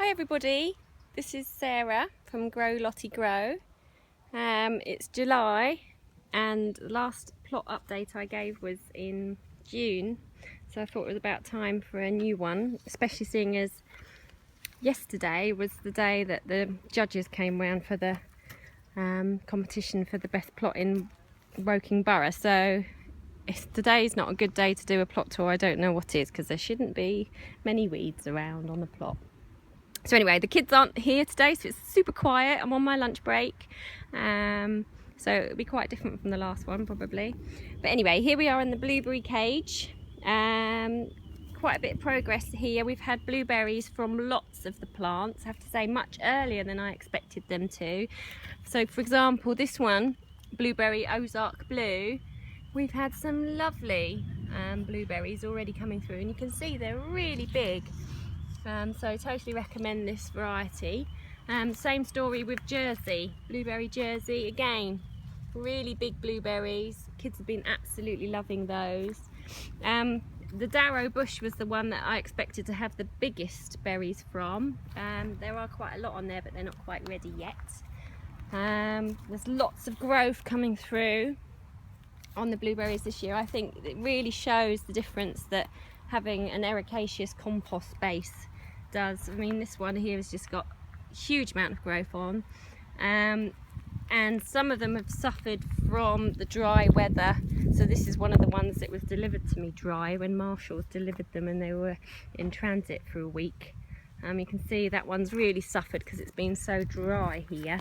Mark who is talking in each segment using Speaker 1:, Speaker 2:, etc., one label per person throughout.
Speaker 1: Hi everybody, this is Sarah from Grow Lottie Grow. It's July and the last plot update I gave was in June, so I thought it was about time for a new one, especially seeing as yesterday was the day that the judges came round for the competition for the best plot in Woking Borough. So if today's not a good day to do a plot tour, I don't know what is, because there shouldn't be many weeds around on the plot. So anyway, the kids aren't here today, so it's super quiet. I'm on my lunch break, so it'll be quite different from the last one probably. But anyway, here we are in the blueberry cage. Quite a bit of progress here. We've had blueberries from lots of the plants, I have to say, much earlier than I expected them to. So for example, this one, blueberry Ozark Blue, we've had some lovely blueberries already coming through, and you can see they're really big. So I totally recommend this variety. Same story with Jersey, blueberry Jersey, again, really big blueberries. Kids have been absolutely loving those. The Darrow bush was the one that I expected to have the biggest berries from. There are quite a lot on there, but they're not quite ready yet. There's lots of growth coming through on the blueberries this year. I think it really shows the difference that having an ericaceous compost base does. I mean, this one here has just got a huge amount of growth on, and some of them have suffered from the dry weather. So this is one of the ones that was delivered to me dry when Marshall's delivered them, and they were in transit for a week. You can see that one's really suffered because it's been so dry here,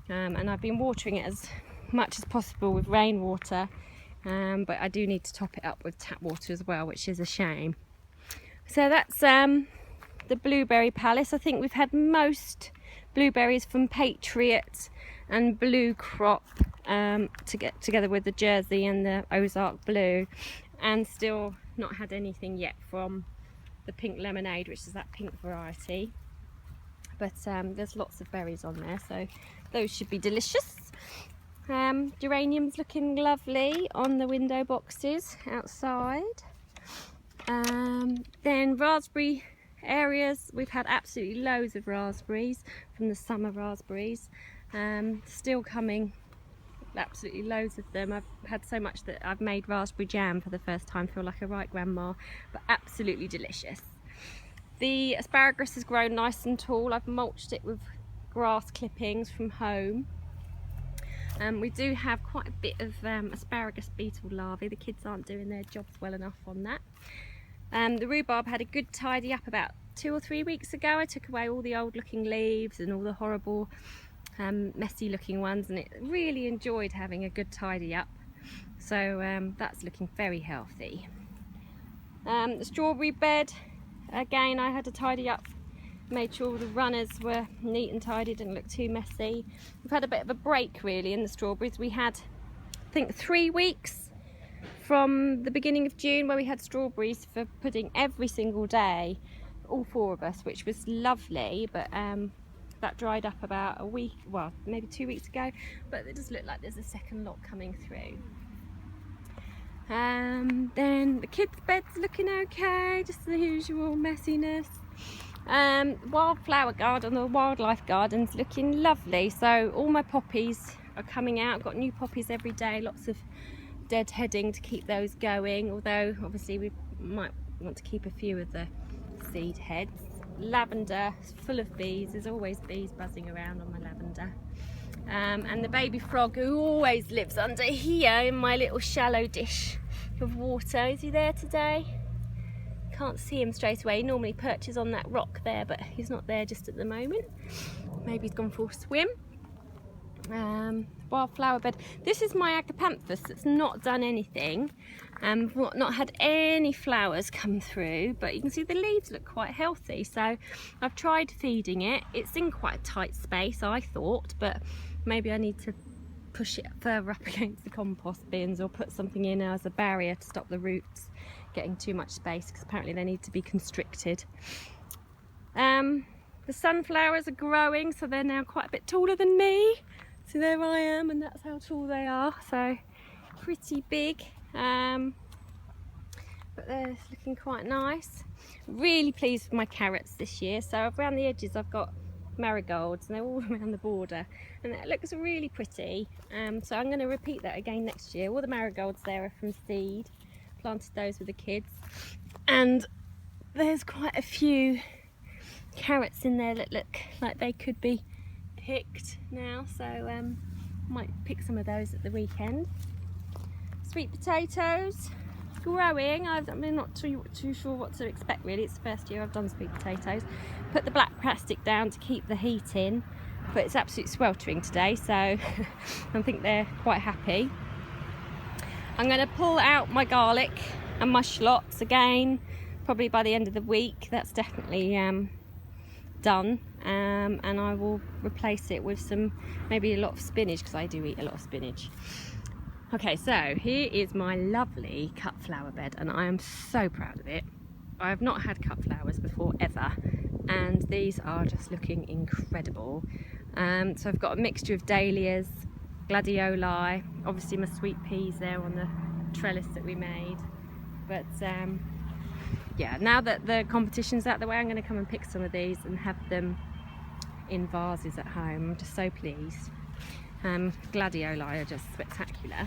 Speaker 1: and I've been watering it as much as possible with rainwater, but I do need to top it up with tap water as well, which is a shame. So that's the Blueberry Palace. I think we've had most blueberries from Patriot and Blue Crop to get together with the Jersey and the Ozark Blue, and still not had anything yet from the Pink Lemonade, which is that pink variety. But there's lots of berries on there, so those should be delicious. Geraniums looking lovely on the window boxes outside. Then raspberry areas, we've had absolutely loads of raspberries from the summer raspberries, still coming, absolutely loads of them. I've had so much that I've made raspberry jam for the first time. Feel like a right grandma, but absolutely delicious. The asparagus has grown nice and tall. I've mulched it with grass clippings from home. We do have quite a bit of asparagus beetle larvae. The kids aren't doing their jobs well enough on that. The rhubarb had a good tidy up about 2 or 3 weeks ago. I took away all the old looking leaves and all the horrible messy looking ones, and it really enjoyed having a good tidy up. So that's looking very healthy. The strawberry bed, again, I had to tidy up, made sure the runners were neat and tidy, didn't look too messy. We've had a bit of a break really in the strawberries. We had, I think, 3 weeks from the beginning of June where we had strawberries for pudding every single day, all 4 of us, which was lovely, but that dried up about a week, well, maybe 2 weeks ago, but it does look like there's a second lot coming through. Then the kids' bed's looking okay, just the usual messiness. Wildflower garden, or wildlife garden's looking lovely. So all my poppies are coming out. I've got new poppies every day, lots of deadheading to keep those going, although obviously we might want to keep a few of the seed heads. Lavender is full of bees. There's always bees buzzing around on my lavender. And the baby frog, who always lives under here in my little shallow dish of water. Is he there today? Can't see him straight away. He normally perches on that rock there, but he's not there just at the moment. Maybe he's gone for a swim. Wildflower bed. This is my agapanthus that's not done anything, and not had any flowers come through, but you can see the leaves look quite healthy. So I've tried feeding it. It's in quite a tight space, I thought, but maybe I need to push it further up against the compost bins, or put something in as a barrier to stop the roots getting too much space, because apparently they need to be constricted. The sunflowers are growing, so they're now quite a bit taller than me. So there I am, and that's how tall they are, so pretty big. But but they're looking quite nice. Really pleased with my carrots this year. So around the edges I've got marigolds and they're all around the border, and that looks really pretty. So I'm going to repeat that again next year. All the marigolds there are from seed. Planted those with the kids, and there's quite a few carrots in there that look like they could be picked now, so might pick some of those at the weekend. Sweet potatoes growing. I'm not too sure what to expect really. It's the first year I've done sweet potatoes. Put the black plastic down to keep the heat in, but it's absolutely sweltering today, so I think they're quite happy. I'm going to pull out my garlic and my shallots again, probably by the end of the week. That's definitely done, and I will replace it with maybe a lot of spinach, because I do eat a lot of spinach. Okay, so here is my lovely cut flower bed, and I am so proud of it. I have not had cut flowers before ever, and these are just looking incredible. So I've got a mixture of dahlias, gladioli, obviously my sweet peas there on the trellis that we made. But yeah, now that the competition's out the way, I'm going to come and pick some of these and have them in vases at home. I'm just so pleased. Gladioli are just spectacular.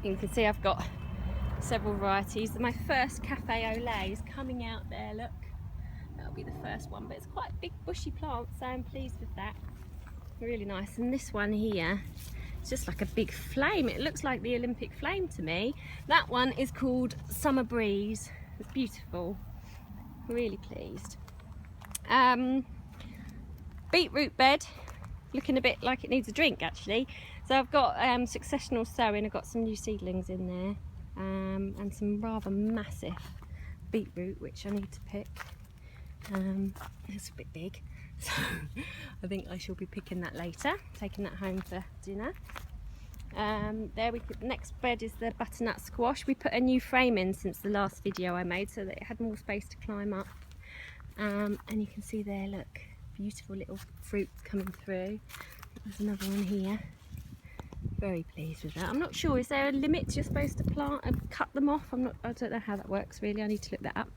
Speaker 1: You can see I've got several varieties. My first cafe au lait is coming out there, look. That'll be the first one, but it's quite a big bushy plant, so I'm pleased with that. Really nice. And this one here, it's just like a big flame. It looks like the Olympic flame to me. That one is called Summer Breeze. It's beautiful. Really pleased. Beetroot bed, looking a bit like it needs a drink actually. So I've got successional sowing. I've got some new seedlings in there, and some rather massive beetroot which I need to pick. It's a bit big, so I think I shall be picking that later, taking that home for dinner. The next bed is the butternut squash. We put a new frame in since the last video I made, so that it had more space to climb up. And you can see there, look, beautiful little fruit coming through. There's another one here. Very pleased with that. I'm not sure, is there a limit you're supposed to plant and cut them off? I don't know how that works really. I need to look that up.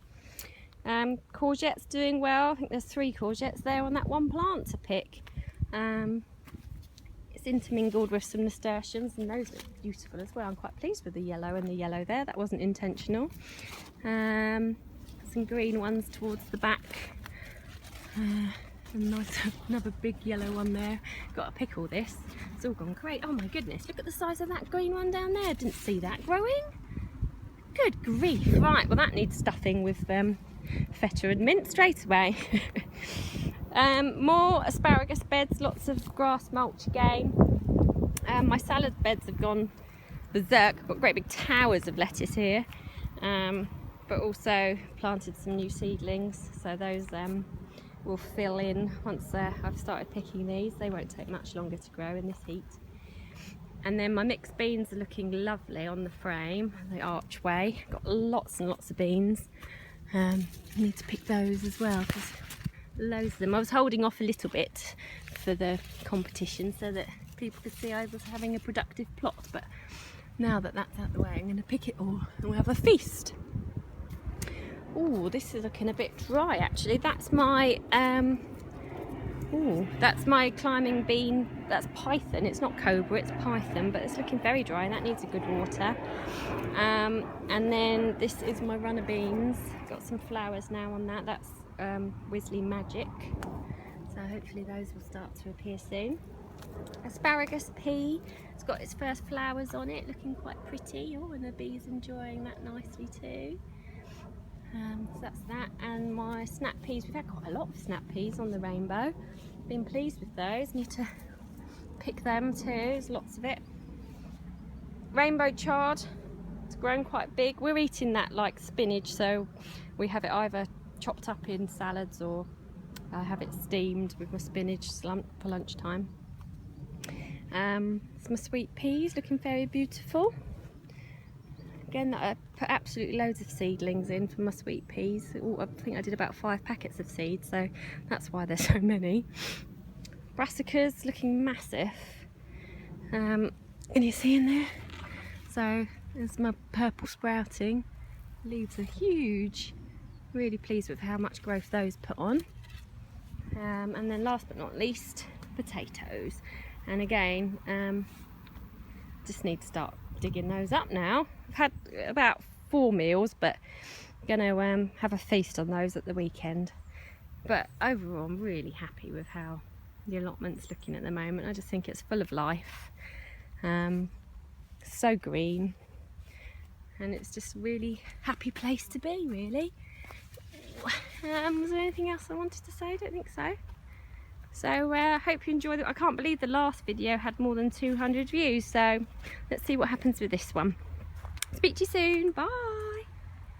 Speaker 1: Courgettes doing well. I think there's 3 courgettes there on that one plant to pick. It's intermingled with some nasturtiums, and those look beautiful as well. I'm quite pleased with the yellow and the yellow there. That wasn't intentional. Some green ones towards the back. Nice, another big yellow one there. Got to pick all this. It's all gone great. Oh my goodness, look at the size of that green one down there. Didn't see that growing. Good grief. Right, well that needs stuffing with feta and mint straight away. More asparagus beds, lots of grass mulch again. My salad beds have gone berserk. I've got great big towers of lettuce here, but also planted some new seedlings, so those will fill in once I've started picking these. They won't take much longer to grow in this heat. And then my mixed beans are looking lovely on the frame, the archway. Got lots and lots of beans. I need to pick those as well, because loads of them. I was holding off a little bit for the competition so that people could see I was having a productive plot, but now that that's out the way, I'm going to pick it all and we'll have a feast. Oh, this is looking a bit dry actually. That's my climbing bean. That's python. It's not cobra, it's python, but it's looking very dry and that needs a good water. And then this is my runner beans. Got some flowers now on that. That's Wisley Magic. So hopefully those will start to appear soon. Asparagus pea. It's got its first flowers on it, looking quite pretty. Oh, and the bee's enjoying that nicely too. So that's that. And my snap peas. We've had quite a lot of snap peas on the rainbow. Been pleased with those. Need to pick them too. There's lots of it. Rainbow chard. It's grown quite big. We're eating that like spinach, so we have it either chopped up in salads or I have it steamed with my spinach for lunchtime. Some sweet peas looking very beautiful. Again, I put absolutely loads of seedlings in for my sweet peas. I think I did about 5 packets of seeds, so that's why there's so many. Brassicas looking massive. Can you see in there? So there's my purple sprouting. leaves are huge. Really pleased with how much growth those put on. And then last but not least, potatoes. And again, just need to start digging those up now. I've had about 4 meals, but going to have a feast on those at the weekend. But overall, I'm really happy with how the allotment's looking at the moment. I just think it's full of life, so green, and it's just a really happy place to be, really. Was there anything else I wanted to say? I don't think so. So I hope you enjoyed it. I can't believe the last video had more than 200 views, so let's see what happens with this one. Speak to you soon. Bye.